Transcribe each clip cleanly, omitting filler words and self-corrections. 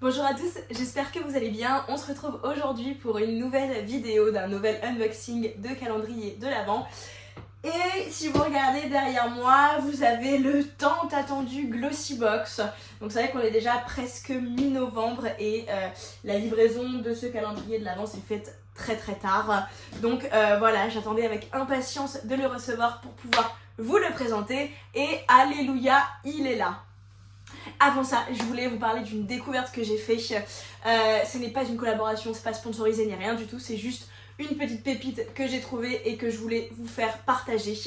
Bonjour à tous, j'espère que vous allez bien. On se retrouve aujourd'hui pour une nouvelle vidéo d'un nouvel unboxing de calendrier de l'Avent. Et si vous regardez derrière moi, vous avez le tant attendu Glossybox. Donc vous savez qu'on est déjà presque mi-novembre et la livraison de ce calendrier de l'Avent s'est faite très tard. Donc voilà, j'attendais avec impatience de le recevoir pour pouvoir vous le présenter. Et alléluia, il est là. Avant ça, je voulais vous parler d'une découverte que j'ai faite. Ce n'est pas une collaboration, c'est pas sponsorisé ni rien du tout, c'est juste une petite pépite que j'ai trouvée et que je voulais vous faire partager.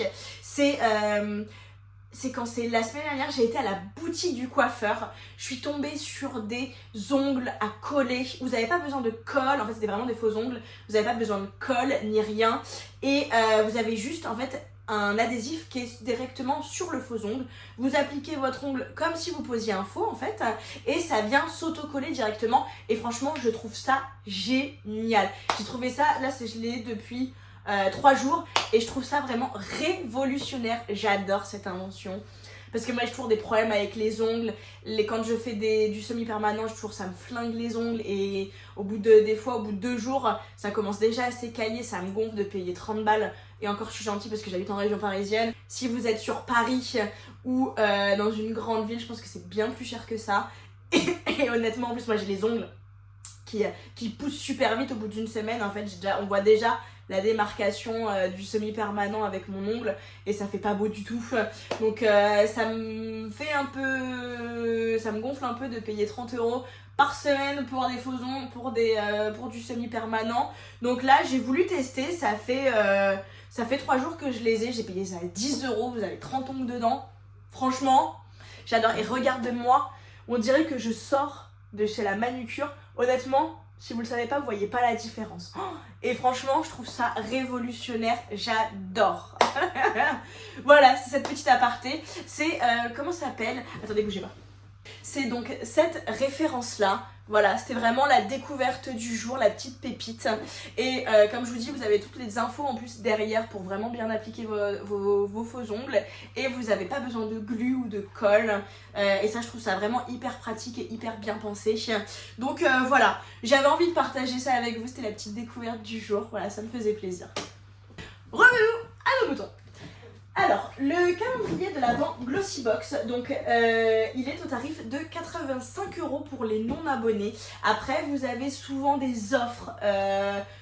C'est quand c'est la semaine dernière, j'ai été à la boutique du coiffeur. Je suis tombée sur des ongles à coller. Vous n'avez pas besoin de colle, en fait c'était vraiment des faux ongles. Vous n'avez pas besoin de colle ni rien. Et vous avez juste en fait un adhésif qui est directement sur le faux ongle. Vous appliquez votre ongle comme si vous posiez un faux en fait et ça vient s'auto-coller directement et franchement je trouve ça génial. J'ai trouvé ça, là je l'ai depuis 3 jours et je trouve ça vraiment révolutionnaire. J'adore cette invention. Parce que moi j'ai toujours des problèmes avec les ongles. Quand je fais du semi-permanent, ça me flingue les ongles. Et au bout de 2 jours, ça commence déjà à s'écailler. Ça me gonfle de payer 30 balles. Et encore je suis gentille parce que j'habite en région parisienne. Si vous êtes sur Paris ou dans une grande ville, je pense que c'est bien plus cher que ça. Et honnêtement en plus moi j'ai les ongles qui poussent super vite au bout d'une semaine. En fait on voit déjà la démarcation du semi-permanent avec mon ongle et ça fait pas beau du tout. Donc ça me gonfle un peu de payer 30 € par semaine pour des faux ongles, pour du semi-permanent. Donc là j'ai voulu tester, ça fait 3 jours que je les ai, j'ai payé ça à 10 €, vous avez 30 ongles dedans. Franchement, j'adore. Et regardez-moi, on dirait que je sors de chez la manucure. Honnêtement, si vous le savez pas, vous voyez pas la différence. Et franchement, je trouve ça révolutionnaire. J'adore. Voilà, c'est cette petite aparté. C'est, comment ça s'appelle? Attendez, bougez pas. C'est donc cette référence-là. Voilà, c'était vraiment la découverte du jour, la petite pépite. Et comme je vous dis, vous avez toutes les infos en plus derrière pour vraiment bien appliquer vos faux ongles. Et vous n'avez pas besoin de glu ou de colle. Et ça, je trouve ça vraiment hyper pratique et hyper bien pensé. Donc voilà, j'avais envie de partager ça avec vous. C'était la petite découverte du jour. Voilà, ça me faisait plaisir. Revenons à nos moutons. Alors, le calendrier de l'Avent Glossybox, donc il est au tarif de 85 € pour les non-abonnés. Après, vous avez souvent des offres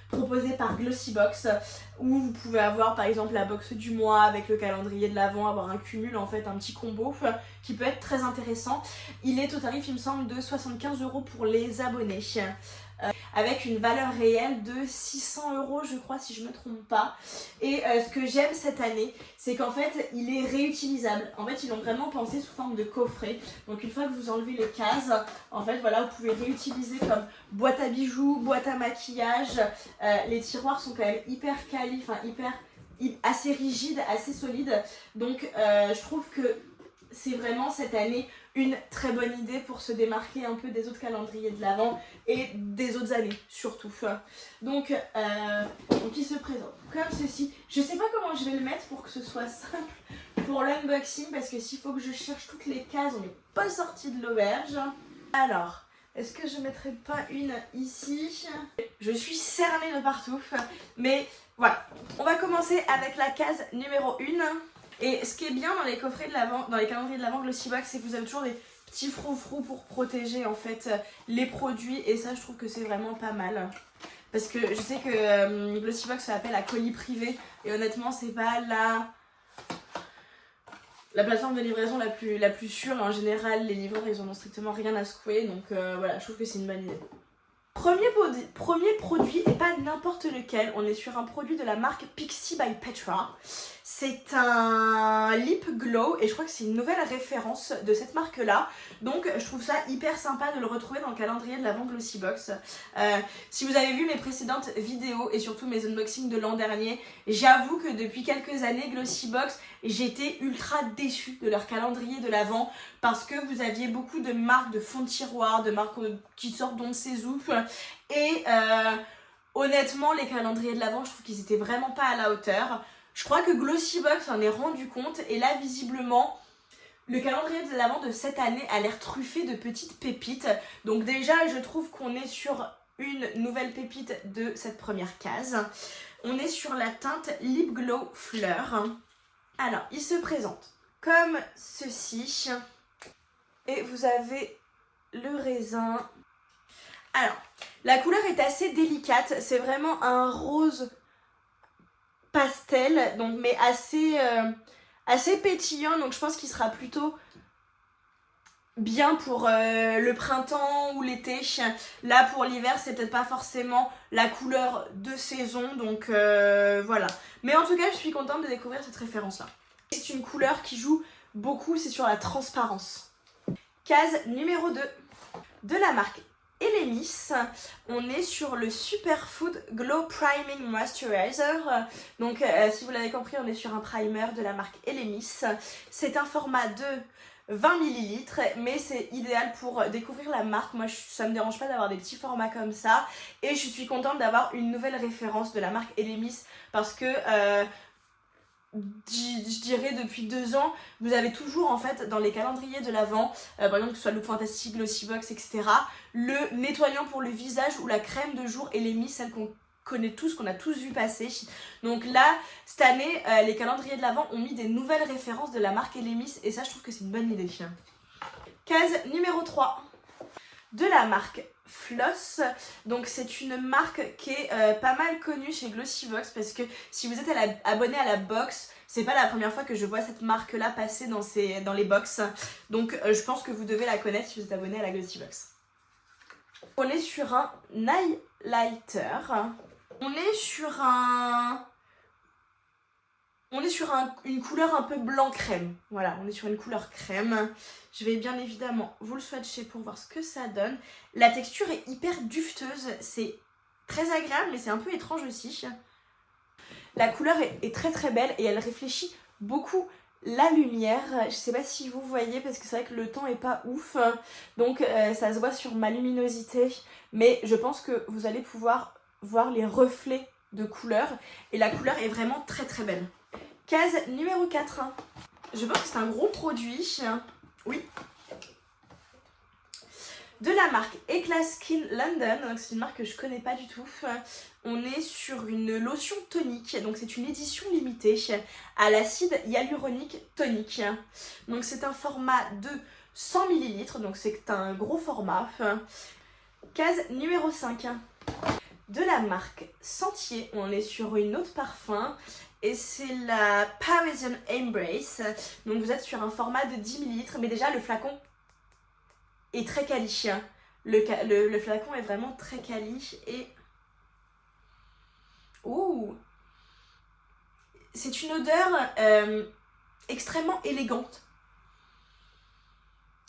proposées par Glossybox où vous pouvez avoir par exemple la box du mois avec le calendrier de l'Avent, avoir un cumul en fait, un petit combo qui peut être très intéressant. Il est au tarif, il me semble, de 75 € pour les abonnés. Avec une valeur réelle de 600 € je crois si je me trompe pas. Et ce que j'aime cette année, c'est qu'en fait il est réutilisable. En fait ils l'ont vraiment pensé sous forme de coffret. Donc une fois que vous enlevez les cases, en fait voilà, vous pouvez réutiliser comme boîte à bijoux, boîte à maquillage. Les tiroirs sont quand même hyper quali, enfin assez rigides, assez solides. Donc je trouve que c'est vraiment cette année une très bonne idée pour se démarquer un peu des autres calendriers de l'Avent et des autres années surtout. Donc il se présente comme ceci. Je sais pas comment je vais le mettre pour que ce soit simple pour l'unboxing parce que s'il faut que je cherche toutes les cases, on n'est pas sorti de l'auberge. Alors, est-ce que je mettrai pas une ici? Je suis cernée de partout, mais voilà. On va commencer avec la case numéro 1. Et ce qui est bien dans les coffrets de l'Avent, dans les calendriers de l'Avent Glossybox, c'est que vous avez toujours des petits froufrous pour protéger en fait les produits et ça je trouve que c'est vraiment pas mal. Parce que je sais que Glossybox s'appelle à colis privé et honnêtement c'est pas la plateforme de livraison la plus sûre et en général les livreurs ils en ont strictement rien à secouer donc voilà, je trouve que c'est une bonne idée. Premier produit et pas n'importe lequel, on est sur un produit de la marque Pixi by Petra. C'est un lip glow et je crois que c'est une nouvelle référence de cette marque là. Donc je trouve ça hyper sympa de le retrouver dans le calendrier de l'Avent Glossybox. Si vous avez vu mes précédentes vidéos et surtout mes unboxings de l'an dernier, j'avoue que depuis quelques années Glossybox, j'étais ultra déçue de leur calendrier de l'Avent parce que vous aviez beaucoup de marques de fonds de tiroir, de marques qui sortent d'on ne sait où. Et honnêtement les calendriers de l'Avent, je trouve qu'ils étaient vraiment pas à la hauteur. Je crois que Glossybox en est rendu compte et là visiblement Le calendrier de l'Avent de cette année a l'air truffé de petites pépites. Donc déjà, je trouve qu'on est sur une nouvelle pépite de cette première case. On est sur la teinte Lip Glow Fleur. Alors, il se présente comme ceci. Et vous avez le raisin. Alors, la couleur est assez délicate. C'est vraiment un rose pastel, donc, mais assez pétillant. Donc, je pense qu'il sera plutôt bien pour le printemps ou l'été. Là, pour l'hiver, c'est peut-être pas forcément la couleur de saison. Donc, voilà. Mais en tout cas, je suis contente de découvrir cette référence-là. C'est une couleur qui joue beaucoup, c'est sur la transparence. Case numéro 2 de la marque Elemis, on est sur le Superfood Glow Priming Moisturizer. Donc si vous l'avez compris, on est sur un primer de la marque Elemis. C'est un format de 20 ml, mais c'est idéal pour découvrir la marque. Moi, ça me dérange pas d'avoir des petits formats comme ça. Et je suis contente d'avoir une nouvelle référence de la marque Elemis parce que je dirais depuis 2 ans, vous avez toujours en fait dans les calendriers de l'Avent, par exemple que ce soit Look Fantastic, Glossybox, etc., le nettoyant pour le visage ou la crème de jour Elemis, celle qu'on connaît tous, qu'on a tous vu passer. Donc là, cette année, les calendriers de l'Avent ont mis des nouvelles références de la marque Elemis et ça, je trouve que c'est une bonne idée. Case numéro 3 de la marque Floss. Donc c'est une marque qui est pas mal connue chez Glossybox parce que si vous êtes abonné à la box, c'est pas la première fois que je vois cette marque là passer dans les box. Donc je pense que vous devez la connaître si vous êtes abonné à la Glossybox. On est sur un highlighter. On est sur une couleur un peu blanc crème. Voilà, on est sur une couleur crème. Je vais bien évidemment vous le swatcher pour voir ce que ça donne. La texture est hyper dufteuse. C'est très agréable, mais c'est un peu étrange aussi. La couleur est très très belle et elle réfléchit beaucoup la lumière. Je sais pas si vous voyez parce que c'est vrai que le temps est pas ouf. Donc ça se voit sur ma luminosité. Mais je pense que vous allez pouvoir voir les reflets de couleur. Et la couleur est vraiment très très belle. Case numéro 4. Je pense que c'est un gros produit. Oui. De la marque Eclat Skin London. Donc c'est une marque que je connais pas du tout. On est sur une lotion tonique. Donc c'est une édition limitée à l'acide hyaluronique tonique. Donc c'est un format de 100 ml. Donc c'est un gros format. Case numéro 5. De la marque Sentier. On est sur une autre parfum. Et c'est la Parisian Embrace. Donc vous êtes sur un format de 10 ml. Mais déjà le flacon est très quali. Le flacon est vraiment très quali. Et... ouh, c'est une odeur extrêmement élégante.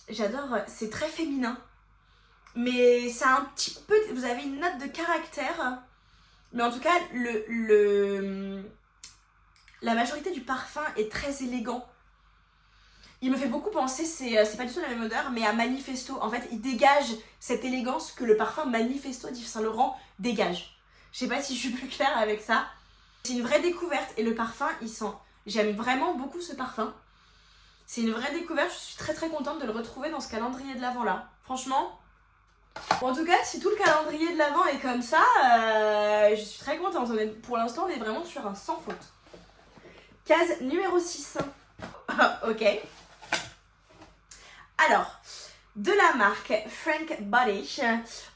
J'adore, c'est très féminin. Mais ça a un petit peu... vous avez une note de caractère. Mais en tout cas, la majorité du parfum est très élégant. Il me fait beaucoup penser, c'est pas du tout la même odeur, mais à Manifesto. En fait, il dégage cette élégance que le parfum Manifesto d'Yves Saint Laurent dégage. Je sais pas si je suis plus claire avec ça. C'est une vraie découverte et le parfum, il sent... j'aime vraiment beaucoup ce parfum. C'est une vraie découverte, je suis très très contente de le retrouver dans ce calendrier de l'Avent là. Franchement... bon, en tout cas, si tout le calendrier de l'Avent est comme ça, je suis très contente. Pour l'instant, on est vraiment sur un sans faute. Case numéro 6. Ok. Alors, de la marque Frank Body,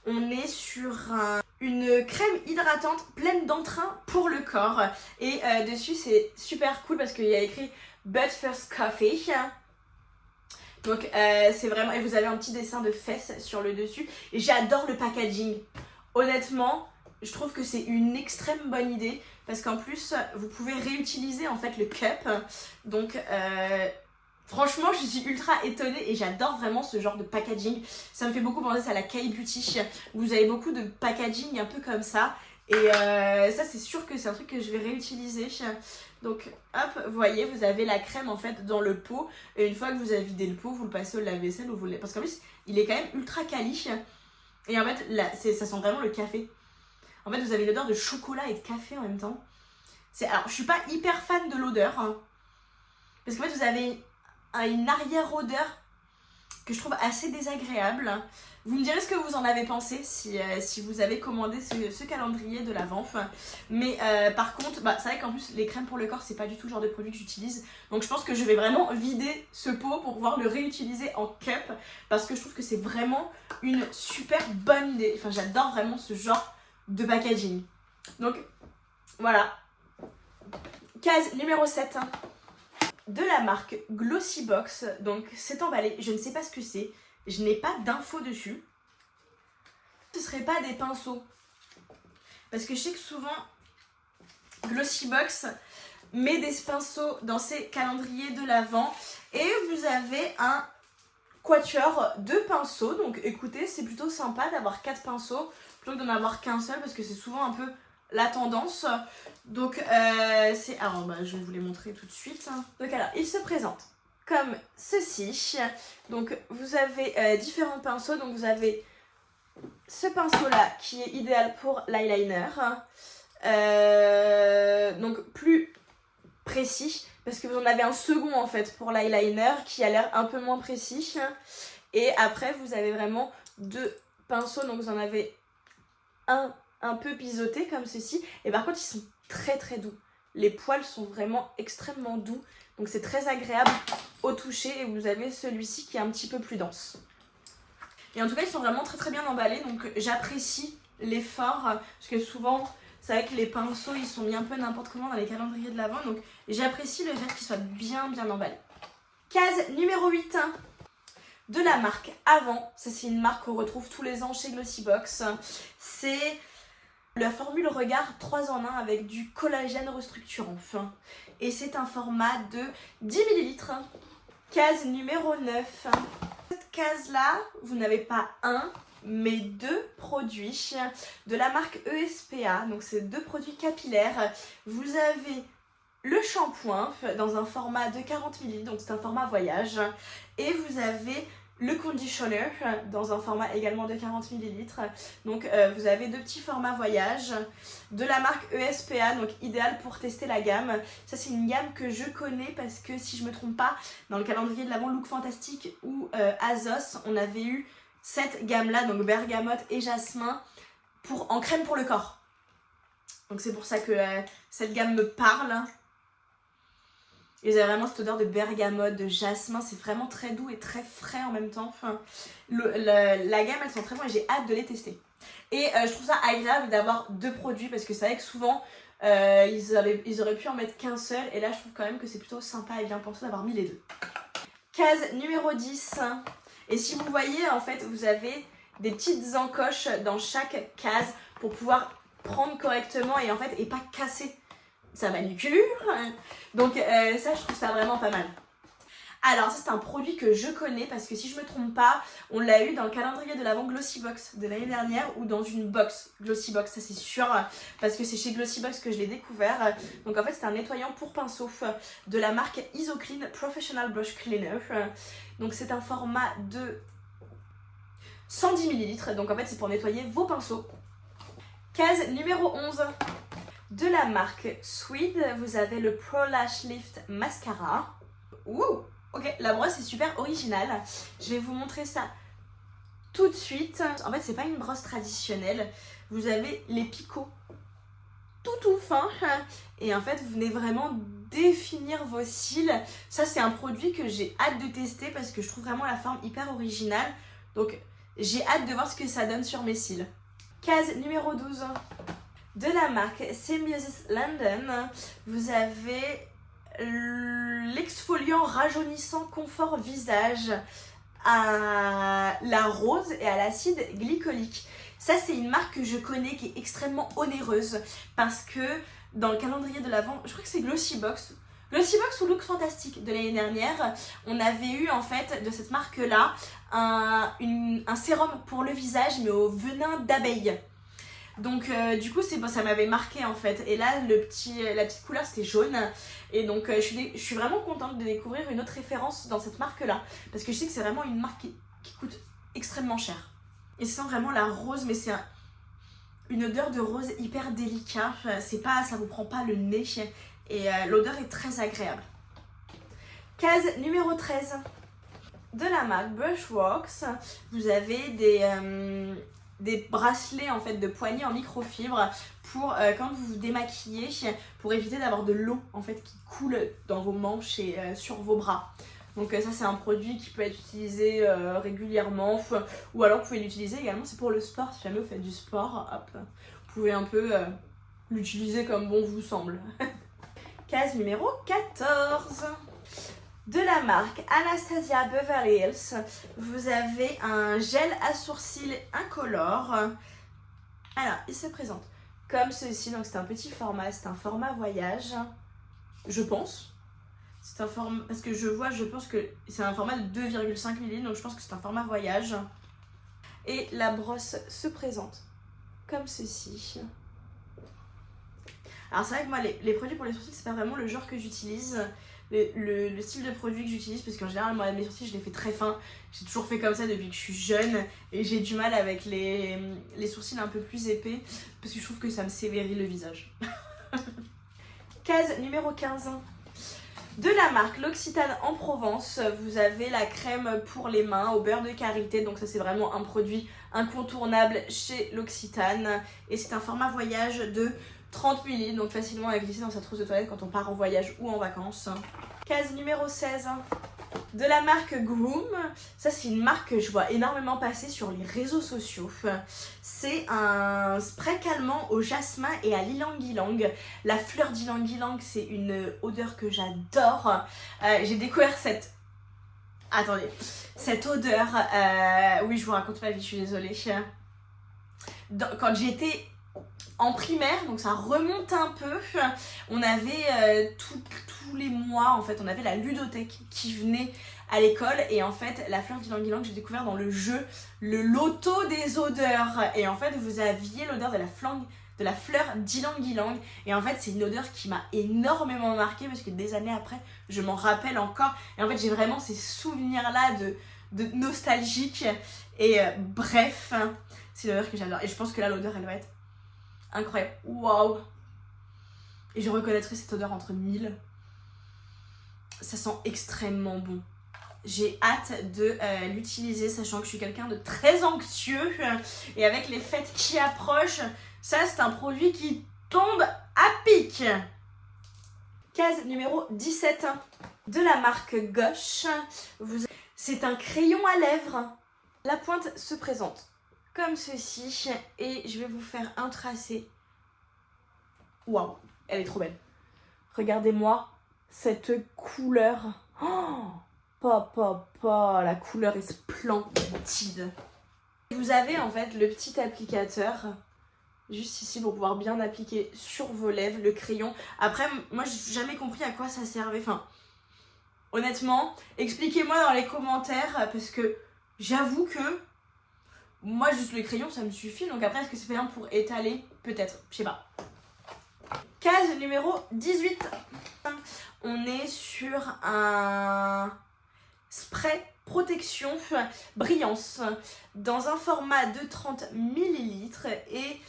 on est sur une crème hydratante pleine d'entrain pour le corps. Et dessus, c'est super cool parce qu'il y a écrit But First Coffee. Donc c'est vraiment... et vous avez un petit dessin de fesses sur le dessus. Et j'adore le packaging. Honnêtement, je trouve que c'est une extrême bonne idée. Parce qu'en plus, vous pouvez réutiliser en fait le cup. Donc franchement, je suis ultra étonnée et j'adore vraiment ce genre de packaging. Ça me fait beaucoup penser à la K-Beauty. Vous avez beaucoup de packaging un peu comme ça. Et ça, c'est sûr que c'est un truc que je vais réutiliser. Donc hop, vous voyez, vous avez la crème en fait dans le pot. Et une fois que vous avez vidé le pot, vous le passez au lave-vaisselle ou vous le... parce qu'en plus, il est quand même ultra quali. Et en fait, là, ça sent vraiment le café. En fait, vous avez l'odeur de chocolat et de café en même temps. Alors, je suis pas hyper fan de l'odeur. Hein, parce qu'en fait, vous avez une arrière-odeur que je trouve assez désagréable. Vous me direz ce que vous en avez pensé si vous avez commandé ce calendrier de l'Avent. Mais par contre, c'est vrai qu'en plus les crèmes pour le corps c'est pas du tout le genre de produit que j'utilise. Donc je pense que je vais vraiment vider ce pot pour pouvoir le réutiliser en cup. Parce que je trouve que c'est vraiment une super bonne idée. Enfin j'adore vraiment ce genre de packaging. Donc voilà. Case numéro 7. De la marque Glossybox. Donc c'est emballé. Je ne sais pas ce que c'est. Je n'ai pas d'infos dessus. Ce ne serait pas des pinceaux. Parce que je sais que souvent, Glossybox met des pinceaux dans ses calendriers de l'Avent. Et vous avez un quatuor de pinceaux. Donc écoutez, c'est plutôt sympa d'avoir 4 pinceaux plutôt que d'en avoir qu'un seul. Parce que c'est souvent un peu la tendance. Donc c'est... Alors je vais vous les montrer tout de suite. Donc alors, il se présente comme ceci. Donc vous avez différents pinceaux. Donc vous avez ce pinceau là qui est idéal pour l'eyeliner. Donc plus précis parce que vous en avez un second en fait pour l'eyeliner qui a l'air un peu moins précis. Et après vous avez vraiment 2 pinceaux. Donc vous en avez un peu biseauté comme ceci. Et par contre ils sont très très doux. Les poils sont vraiment extrêmement doux. Donc c'est très agréable au toucher. Et vous avez celui-ci qui est un petit peu plus dense. Et en tout cas, ils sont vraiment très très bien emballés. Donc j'apprécie l'effort. Parce que souvent, c'est vrai que les pinceaux, ils sont mis un peu n'importe comment dans les calendriers de l'Avent. Donc j'apprécie le fait qu'ils soient bien bien emballés. Case numéro 8. De la marque Avant. Ça, c'est une marque qu'on retrouve tous les ans chez Glossybox. C'est la formule Regard 3 en 1 avec du collagène restructurant. Et c'est un format de 10 ml. Case numéro 9. Cette case-là, vous n'avez pas un, mais 2 produits de la marque ESPA. Donc, c'est 2 produits capillaires. Vous avez le shampoing dans un format de 40 ml, donc c'est un format voyage. Et vous avez le conditioner dans un format également de 40 ml. Donc vous avez 2 petits formats voyage de la marque ESPA, donc idéal pour tester la gamme. Ça c'est une gamme que je connais parce que si je me trompe pas, dans le calendrier de l'Avent Look Fantastique ou Azos, on avait eu cette gamme là, donc bergamote et jasmin en crème pour le corps. Donc c'est pour ça que cette gamme me parle. Et vous avez vraiment cette odeur de bergamote, de jasmin, c'est vraiment très doux et très frais en même temps. Enfin, la gamme, elles sont très bonnes et j'ai hâte de les tester. Et je trouve ça agréable d'avoir 2 produits parce que c'est vrai que souvent, ils auraient pu en mettre qu'un seul. Et là, je trouve quand même que c'est plutôt sympa et bien pensé d'avoir mis les 2. Case numéro 10. Et si vous voyez, en fait, vous avez des petites encoches dans chaque case pour pouvoir prendre correctement et en fait, et pas casser sa manucure. Donc ça je trouve ça vraiment pas mal. Alors ça c'est un produit que je connais parce que si je me trompe pas, on l'a eu dans le calendrier de l'Avent Glossybox de l'année dernière ou dans une box Glossybox, ça c'est sûr, parce que c'est chez Glossybox que je l'ai découvert. Donc en fait c'est un nettoyant pour pinceau de la marque Isoclean Professional Brush Cleaner. Donc c'est un format de 110 ml, donc en fait c'est pour nettoyer vos pinceaux. Case numéro 11. De la marque Swede, vous avez le Pro Lash Lift Mascara. Ouh, ok, la brosse est super originale. Je vais vous montrer ça tout de suite. En fait, c'est pas une brosse traditionnelle. Vous avez les picots tout fins. Et en fait, vous venez vraiment définir vos cils. Ça, c'est un produit que j'ai hâte de tester parce que je trouve vraiment la forme hyper originale. Donc, j'ai hâte de voir ce que ça donne sur mes cils. Case numéro 12. De la marque Symbiosis London, vous avez l'exfoliant rajeunissant confort visage à la rose et à l'acide glycolique. Ça c'est une marque que je connais qui est extrêmement onéreuse parce que dans le calendrier de l'Avent, je crois que c'est Glossybox ou Look Fantastique de l'année dernière, on avait eu en fait de cette marque là un sérum pour le visage mais au venin d'abeille. Donc du coup ça m'avait marqué en fait. Et là la petite couleur c'était jaune. Et donc je suis vraiment contente de découvrir une autre référence dans cette marque là. Parce que je sais que c'est vraiment une marque qui coûte extrêmement cher. Et ça sent vraiment la rose, mais c'est une odeur de rose hyper délicat. Ça vous prend pas le nez. Et l'odeur est très agréable. Case numéro 13. De la marque Brushworks, vous avez des bracelets en fait de poignets en microfibre pour quand vous vous démaquillez, pour éviter d'avoir de l'eau en fait qui coule dans vos manches et sur vos bras. Donc ça c'est un produit qui peut être utilisé régulièrement, ou alors vous pouvez l'utiliser également, c'est pour le sport, si jamais vous faites du sport, hop, vous pouvez un peu l'utiliser comme bon vous semble. Case numéro 14. De la marque Anastasia Beverly Hills, vous avez un gel à sourcils incolore. Alors, il se présente comme ceci, donc c'est un petit format, c'est un format voyage, je pense. C'est un format, parce que je pense que c'est un format de 2,5 ml, donc je pense que c'est un format voyage. Et la brosse se présente comme ceci. Alors c'est vrai que moi, les produits pour les sourcils, c'est pas vraiment le genre que j'utilise. Le style de produit que j'utilise, parce qu'en général moi mes sourcils je les fais très fins, j'ai toujours fait comme ça depuis que je suis jeune et j'ai du mal avec les sourcils un peu plus épais parce que je trouve que ça me sévérit le visage. Case numéro 15. De la marque L'Occitane en Provence, vous avez la crème pour les mains au beurre de karité, donc ça c'est vraiment un produit incontournable chez L'Occitane et c'est un format voyage de 30 ml, donc facilement à glisser dans sa trousse de toilette quand on part en voyage ou en vacances. Case numéro 16. De la marque Groom, ça c'est une marque que je vois énormément passer sur les réseaux sociaux. C'est un spray calmant au jasmin et à l'ylang-ylang. La fleur d'ylang-ylang, c'est une odeur que j'adore. J'ai découvert cette odeur. Oui, je vous raconte ma vie, je suis désolée. Quand j'étais en primaire, donc ça remonte un peu, on avait tous les mois en fait, on avait la ludothèque qui venait à l'école et en fait la fleur d'ylang-ylang j'ai découvert dans le jeu le loto des odeurs et en fait vous aviez l'odeur de la fleur d'ylang-ylang et en fait c'est une odeur qui m'a énormément marquée parce que des années après je m'en rappelle encore et en fait j'ai vraiment ces souvenirs là de nostalgique et bref c'est l'odeur que j'adore et je pense que là l'odeur elle va être incroyable, waouh! Et je reconnaîtrai cette odeur entre mille. Ça sent extrêmement bon. J'ai hâte de l'utiliser, sachant que je suis quelqu'un de très anxieux. Et avec les fêtes qui approchent, ça c'est un produit qui tombe à pic. Case numéro 17. De la marque Gauche. C'est un crayon à lèvres. La pointe se présente comme ceci et je vais vous faire un tracé. Waouh, elle est trop belle. Regardez-moi cette couleur. La couleur est splendide. Vous avez en fait le petit applicateur juste ici pour pouvoir bien appliquer sur vos lèvres le crayon. Après, moi j'ai jamais compris à quoi ça servait. Enfin, honnêtement, expliquez-moi dans les commentaires parce que j'avoue que moi, juste le crayon, ça me suffit. Donc après, est-ce que c'est bien pour étaler? Peut-être, je sais pas. Case numéro 18. On est sur un spray protection brillance dans un format de 30 ml. Et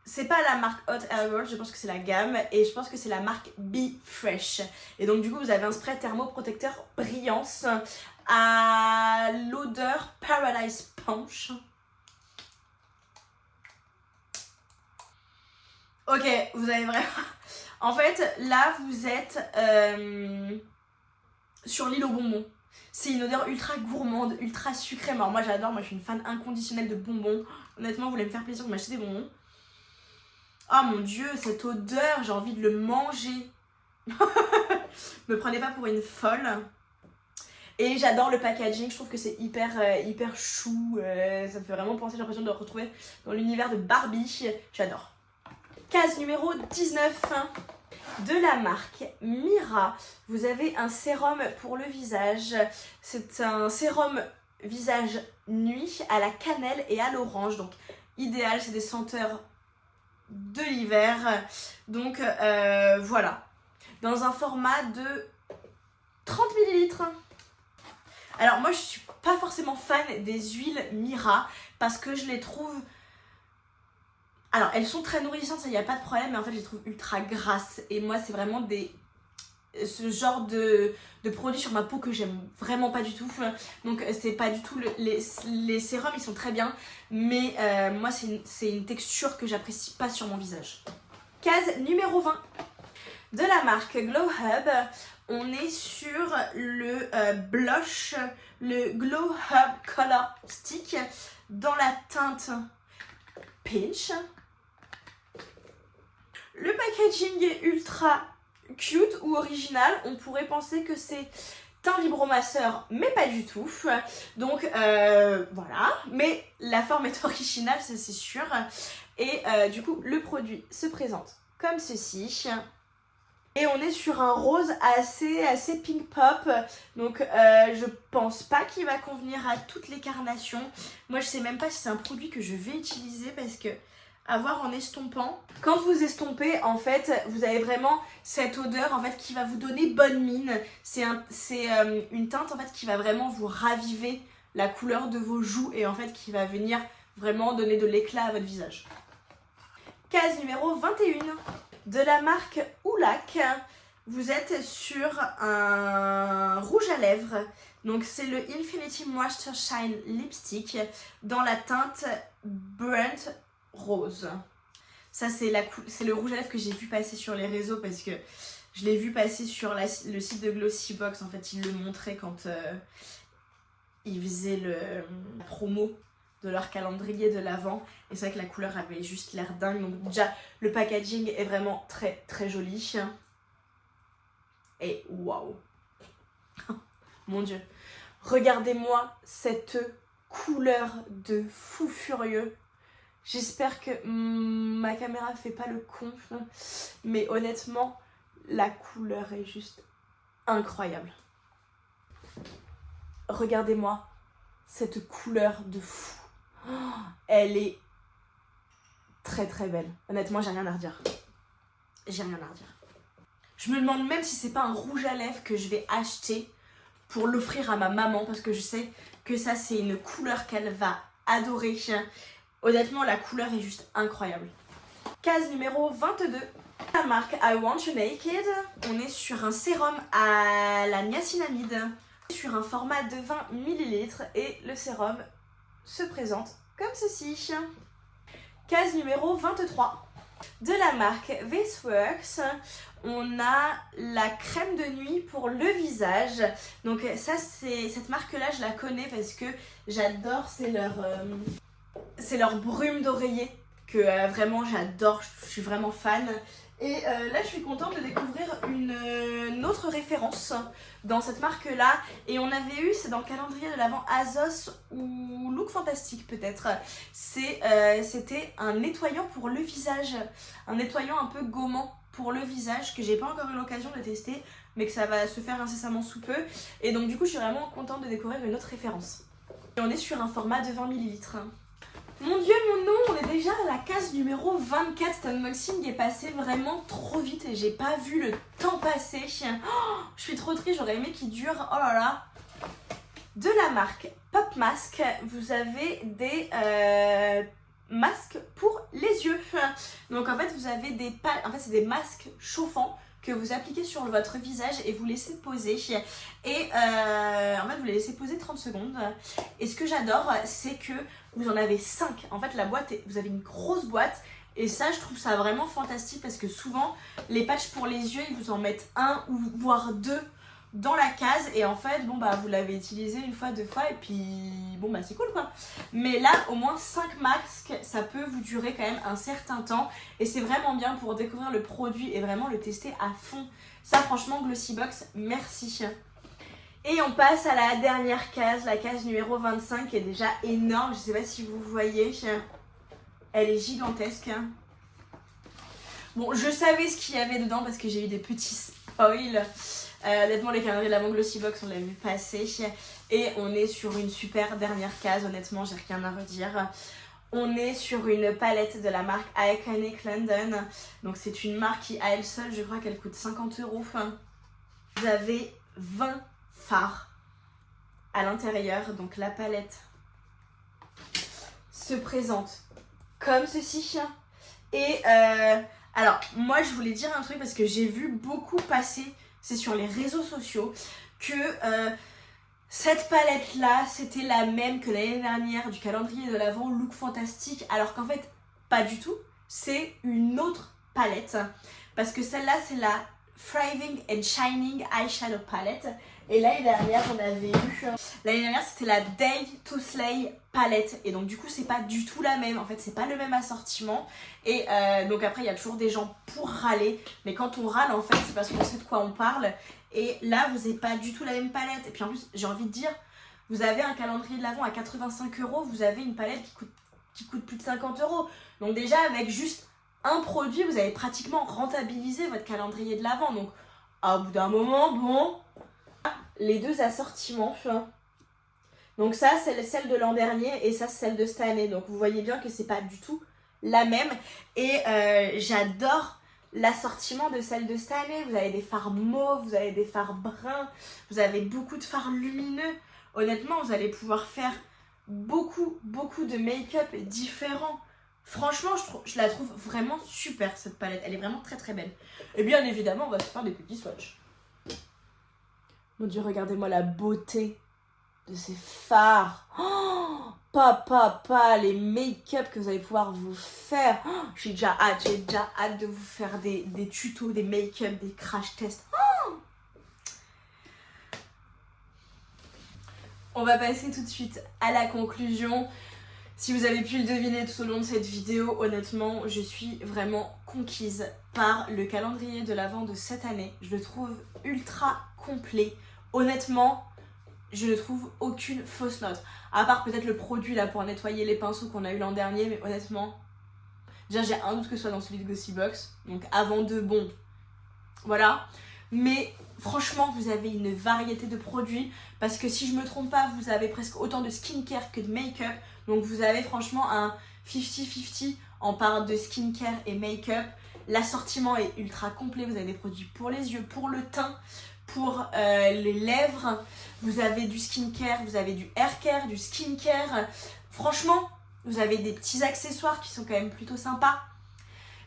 c'est pas la marque Hot Air World, je pense que c'est la gamme. Et je pense que c'est la marque Be Fresh. Et donc du coup, vous avez un spray thermoprotecteur brillance à l'odeur Paradise Punch. Ok, vous avez vraiment... En fait, là, vous êtes sur l'île aux bonbons. C'est une odeur ultra gourmande, ultra sucrée. Alors moi, j'adore. Moi, je suis une fan inconditionnelle de bonbons. Honnêtement, vous voulez me faire plaisir, vous m'achetez des bonbons. Oh mon Dieu, cette odeur, j'ai envie de le manger. Me prenez pas pour une folle. Et j'adore le packaging. Je trouve que c'est hyper chou. Ça me fait vraiment penser, j'ai l'impression de le retrouver dans l'univers de Barbie. J'adore. Case numéro 19. De la marque Mira, vous avez un sérum pour le visage. C'est un sérum visage nuit à la cannelle et à l'orange. Donc idéal, c'est des senteurs de l'hiver. Donc voilà. Dans un format de 30 ml. Alors moi je suis pas forcément fan des huiles Mira parce que je les trouve... Alors, elles sont très nourrissantes, ça y a pas de problème, mais en fait, je les trouve ultra grasses. Et moi, c'est vraiment des ce genre de produit sur ma peau que j'aime vraiment pas du tout. Donc c'est pas du tout les sérums, ils sont très bien, mais moi c'est une texture que j'apprécie pas sur mon visage. Case numéro 20 de la marque Glow Hub, on est sur le blush, le Glow Hub Color Stick dans la teinte Peach. Le packaging est ultra cute ou original, on pourrait penser que c'est un vibromasseur, mais pas du tout. Donc voilà, mais la forme est originale, ça c'est sûr. Et du coup, le produit se présente comme ceci. Et on est sur un rose assez pink pop. Donc je pense pas qu'il va convenir à toutes les carnations. Moi je sais même pas si c'est un produit que je vais utiliser parce que à voir en estompant. Quand vous estompez, en fait, vous avez vraiment cette odeur en fait qui va vous donner bonne mine. C'est une teinte en fait qui va vraiment vous raviver la couleur de vos joues et en fait qui va venir vraiment donner de l'éclat à votre visage. Case numéro 21 de la marque Oulac. Vous êtes sur un rouge à lèvres. Donc c'est le Infinity Moisture Shine Lipstick dans la teinte Burnt Rose. Ça c'est le rouge à lèvres que j'ai vu passer sur les réseaux parce que je l'ai vu passer sur le site de Glossybox. En fait ils le montraient quand ils faisaient la promo de leur calendrier de l'Avent. Et c'est vrai que la couleur avait juste l'air dingue. Donc déjà le packaging est vraiment très très joli. Et waouh. Mon dieu. Regardez-moi cette couleur de fou furieux. J'espère que ma caméra fait pas le con, mais honnêtement, la couleur est juste incroyable. Regardez-moi cette couleur de fou. Elle est très très belle. Honnêtement, j'ai rien à redire. J'ai rien à redire. Je me demande même si c'est pas un rouge à lèvres que je vais acheter pour l'offrir à ma maman parce que je sais que ça c'est une couleur qu'elle va adorer. Honnêtement, la couleur est juste incroyable. Case numéro 22. La marque I Want You Naked. On est sur un sérum à la niacinamide. Sur un format de 20 ml. Et le sérum se présente comme ceci. Case numéro 23. De la marque This Works. On a la crème de nuit pour le visage. Donc ça, cette marque-là, je la connais parce que j'adore. C'est leur brume d'oreiller que vraiment j'adore, je suis vraiment fan. Et là je suis contente de découvrir une autre référence dans cette marque là. Et on avait eu, c'est dans le calendrier de l'Avent Azos ou Look Fantastique peut-être. C'était un nettoyant pour le visage. Un nettoyant un peu gommant pour le visage que j'ai pas encore eu l'occasion de tester. Mais que ça va se faire incessamment sous peu. Et donc du coup je suis vraiment contente de découvrir une autre référence. Et on est sur un format de 20 ml. Mon dieu, mon nom, on est déjà à la case numéro 24. Cet unboxing est passé vraiment trop vite et j'ai pas vu le temps passer. Oh, je suis trop triste, j'aurais aimé qu'il dure. Oh là là. De la marque Pop Mask, vous avez des masques pour les yeux. Donc en fait, vous avez c'est des masques chauffants que vous appliquez sur votre visage et vous laissez poser. Et en fait, vous les laissez poser 30 secondes. Et ce que j'adore, c'est que vous en avez 5. En fait, la boîte, vous avez une grosse boîte. Et ça, je trouve ça vraiment fantastique parce que souvent, les patchs pour les yeux, ils vous en mettent un ou voire deux dans la case. Et en fait, bon, bah, vous l'avez utilisé une fois, deux fois. Et puis, bon, bah, c'est cool, quoi. Mais là, au moins 5 masques, ça peut vous durer quand même un certain temps. Et c'est vraiment bien pour découvrir le produit et vraiment le tester à fond. Ça, franchement, Glossybox, merci. Et on passe à la dernière case, la case numéro 25 qui est déjà énorme. Je sais pas si vous voyez, elle est gigantesque. Bon, je savais ce qu'il y avait dedans parce que j'ai eu des petits spoils. Honnêtement, les calendriers de la Glossybox, on l'a vu passer. Et on est sur une super dernière case, honnêtement, j'ai rien à redire. On est sur une palette de la marque Iconic London. Donc c'est une marque qui, à elle seule, je crois qu'elle coûte 50 €. Vous avez 20 fards à l'intérieur. Donc la palette se présente comme ceci. Et alors moi je voulais dire un truc parce que j'ai vu beaucoup passer c'est sur les réseaux sociaux que cette palette là c'était la même que l'année dernière du calendrier de l'Avent Look Fantastique, alors qu'en fait pas du tout, c'est une autre palette parce que celle-là c'est la Thriving and Shining Eyeshadow Palette. Et l'année dernière, on avait eu... L'année dernière, c'était la Day to Slay palette. Et donc, du coup, c'est pas du tout la même. En fait, c'est pas le même assortiment. Et donc, après, il y a toujours des gens pour râler. Mais quand on râle, en fait, c'est parce qu'on sait de quoi on parle. Et là, vous n'avez pas du tout la même palette. Et puis, en plus, j'ai envie de dire, vous avez un calendrier de l'Avent à 85 €. Vous avez une palette qui coûte plus de 50 €. Donc, déjà, avec juste un produit, vous avez pratiquement rentabilisé votre calendrier de l'Avent. Donc, à bout d'un moment, bon... Les deux assortiments. Donc ça, c'est celle de l'an dernier et ça, c'est celle de cette année. Donc vous voyez bien que c'est pas du tout la même. Et j'adore l'assortiment de celle de cette année. Vous avez des fards mauves, vous avez des fards bruns, vous avez beaucoup de fards lumineux. Honnêtement, vous allez pouvoir faire beaucoup de make-up différents. Franchement, je la trouve vraiment super cette palette. Elle est vraiment très belle. Et bien évidemment, on va se faire des petits swatchs. Mon Dieu, regardez-moi la beauté de ces fards. Oh, les make-up que vous allez pouvoir vous faire. Oh, j'ai déjà hâte de vous faire des tutos, des make-up, des crash tests. Oh. On va passer tout de suite à la conclusion. Si vous avez pu le deviner tout au long de cette vidéo, honnêtement, je suis vraiment conquise par le calendrier de l'Avent de cette année. Je le trouve ultra complet. Honnêtement, je ne trouve aucune fausse note. À part peut-être le produit là pour nettoyer les pinceaux qu'on a eu l'an dernier, mais honnêtement, déjà j'ai un doute que ce soit dans celui de Glossybox. Donc avant de, bon, voilà. Mais franchement, vous avez une variété de produits parce que si je me trompe pas, vous avez presque autant de skincare que de make-up. Donc vous avez franchement un 50-50 en part de skincare et make-up. L'assortiment est ultra complet. Vous avez des produits pour les yeux, pour le teint, pour les lèvres. Vous avez du skincare, vous avez du haircare, du skincare. Franchement, vous avez des petits accessoires qui sont quand même plutôt sympas.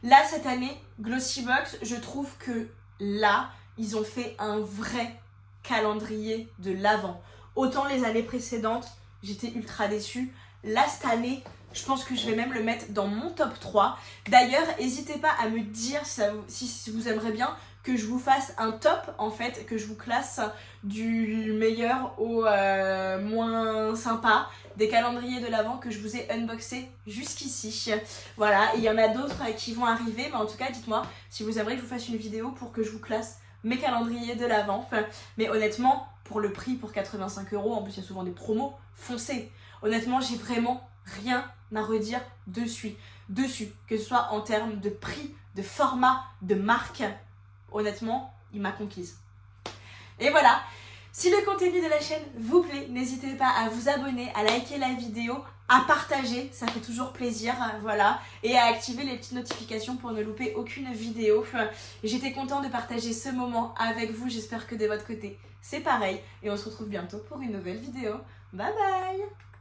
Là, cette année, Glossybox, je trouve que là, ils ont fait un vrai calendrier de l'Avent. Autant les années précédentes, j'étais ultra déçue. Là, cette année, je pense que je vais même le mettre dans mon top 3. D'ailleurs, n'hésitez pas à me dire si vous aimeriez bien que je vous fasse un top, en fait, que je vous classe du meilleur au moins sympa des calendriers de l'Avent que je vous ai unboxé jusqu'ici. Voilà, et il y en a d'autres qui vont arriver, mais en tout cas, dites-moi si vous aimeriez que je vous fasse une vidéo pour que je vous classe mes calendriers de l'Avent. Mais honnêtement, pour le prix, pour 85 €, en plus il y a souvent des promos, foncez. Honnêtement, j'ai vraiment rien à redire dessus, que ce soit en termes de prix, de format, de marque. Honnêtement, il m'a conquise. Et voilà, si le contenu de la chaîne vous plaît, n'hésitez pas à vous abonner, à liker la vidéo, à partager, ça fait toujours plaisir, voilà, et à activer les petites notifications pour ne louper aucune vidéo. J'étais contente de partager ce moment avec vous, j'espère que de votre côté c'est pareil, et on se retrouve bientôt pour une nouvelle vidéo. Bye bye!